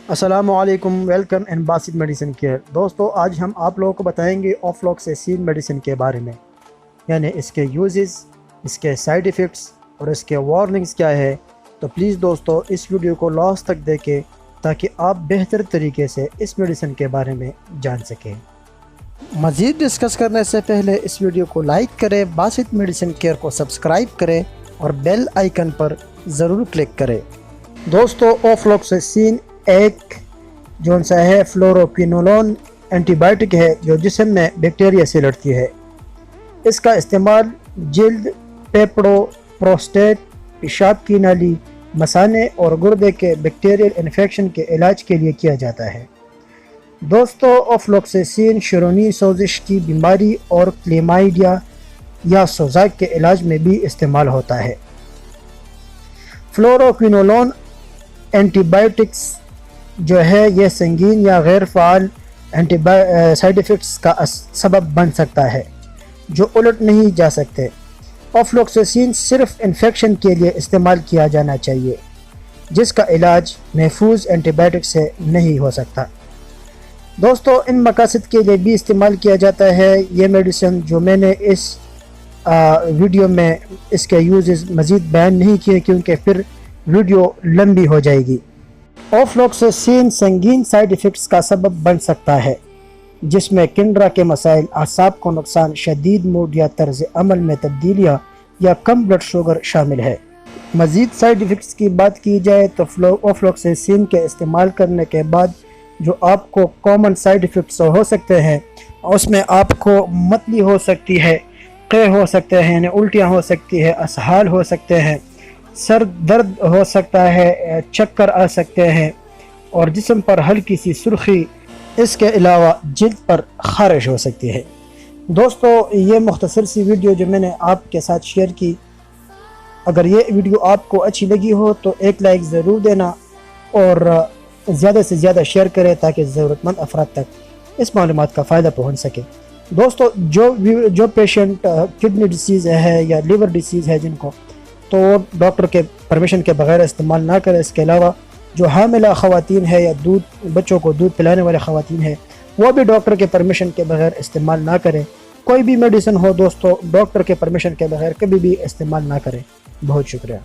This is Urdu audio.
السلام علیکم، welcome in Basit medicine care. دوستو، آج ہم آپ لوگوں کو بتائیں گے آفلاکسیسین میڈیسن کے بارے میں، یعنی اس کے یوزز، اس کے سائیڈ ایفیکٹس اور اس کے وارننگز کیا ہے۔ تو پلیز دوستو اس ویڈیو کو لاسٹ تک دیکھیں تاکہ آپ بہتر طریقے سے اس میڈیسن کے بارے میں جان سکیں۔ مزید ڈسکس کرنے سے پہلے اس ویڈیو کو لائک کریں، باسط میڈیسن کیئر کو سبسکرائب کریں اور بیل آئیکن پر ضرور کلک کریں۔ دوستو، آفلاکسیسین ایک جونسا ہے فلوروکوینولون اینٹی بائیوٹک ہے جو جسم میں بیکٹیریا سے لڑتی ہے۔ اس کا استعمال جلد، پھیپھڑوں، پروسٹیٹ، پیشاب کی نالی، مثانے اور گردے کے بیکٹیریل انفیکشن کے علاج کے لیے کیا جاتا ہے۔ دوستو، آفلاکسیسین شرونی سوزش کی بیماری اور کلیمائیڈیا یا سوزاک کے علاج میں بھی استعمال ہوتا ہے۔ فلوروکوینولون اینٹی بائیوٹکس جو ہے یہ سنگین یا غیر فعال سائیڈ ایفیکٹس کا سبب بن سکتا ہے جو الٹ نہیں جا سکتے۔ آفلاکسیسین صرف انفیکشن کے لیے استعمال کیا جانا چاہیے، جس کا علاج محفوظ اینٹی بائیوٹک سے نہیں ہو سکتا۔ دوستو، ان مقاصد کے لیے بھی استعمال کیا جاتا ہے یہ میڈیسن جو میں نے اس ویڈیو میں اس کے یوزز مزید بیان نہیں کیے کیونکہ پھر ویڈیو لمبی ہو جائے گی۔ آفلاکسیسین سنگین سائیڈ ایفیکٹس کا سبب بن سکتا ہے، جس میں کنڈرا کے مسائل، اعصاب کو نقصان، شدید موڈ یا طرز عمل میں تبدیلیاں یا کم بلڈ شوگر شامل ہے۔ مزید سائیڈ ایفیکٹس کی بات کی جائے تو آفلاکسیسین کے استعمال کرنے کے بعد جو آپ کو کامن سائیڈ ایفیکٹس ہو سکتے ہیں، اس میں آپ کو متلی ہو سکتی ہے، قے ہو سکتے ہیں یعنی الٹیاں ہو سکتی ہے، اسہال ہو سکتے ہیں، سر درد ہو سکتا ہے، چکر آ سکتے ہیں اور جسم پر ہلکی سی سرخی، اس کے علاوہ جلد پر خارش ہو سکتی ہے۔ دوستو، یہ مختصر سی ویڈیو جو میں نے آپ کے ساتھ شیئر کی، اگر یہ ویڈیو آپ کو اچھی لگی ہو تو ایک لائک ضرور دینا اور زیادہ سے زیادہ شیئر کریں تاکہ ضرورت مند افراد تک اس معلومات کا فائدہ پہنچ سکے۔ دوستو، جو پیشنٹ کڈنی ڈیسیز ہے یا لیور ڈیسیز ہے جن کو، تو وہ ڈاکٹر کے پرمیشن کے بغیر استعمال نہ کرے۔ اس کے علاوہ جو حاملہ خواتین ہے یا بچوں کو دودھ پلانے والے خواتین ہیں، وہ بھی ڈاکٹر کے پرمیشن کے بغیر استعمال نہ کریں۔ کوئی بھی میڈیسن ہو دوستو، ڈاکٹر کے پرمیشن کے بغیر کبھی بھی استعمال نہ کریں۔ بہت شکریہ۔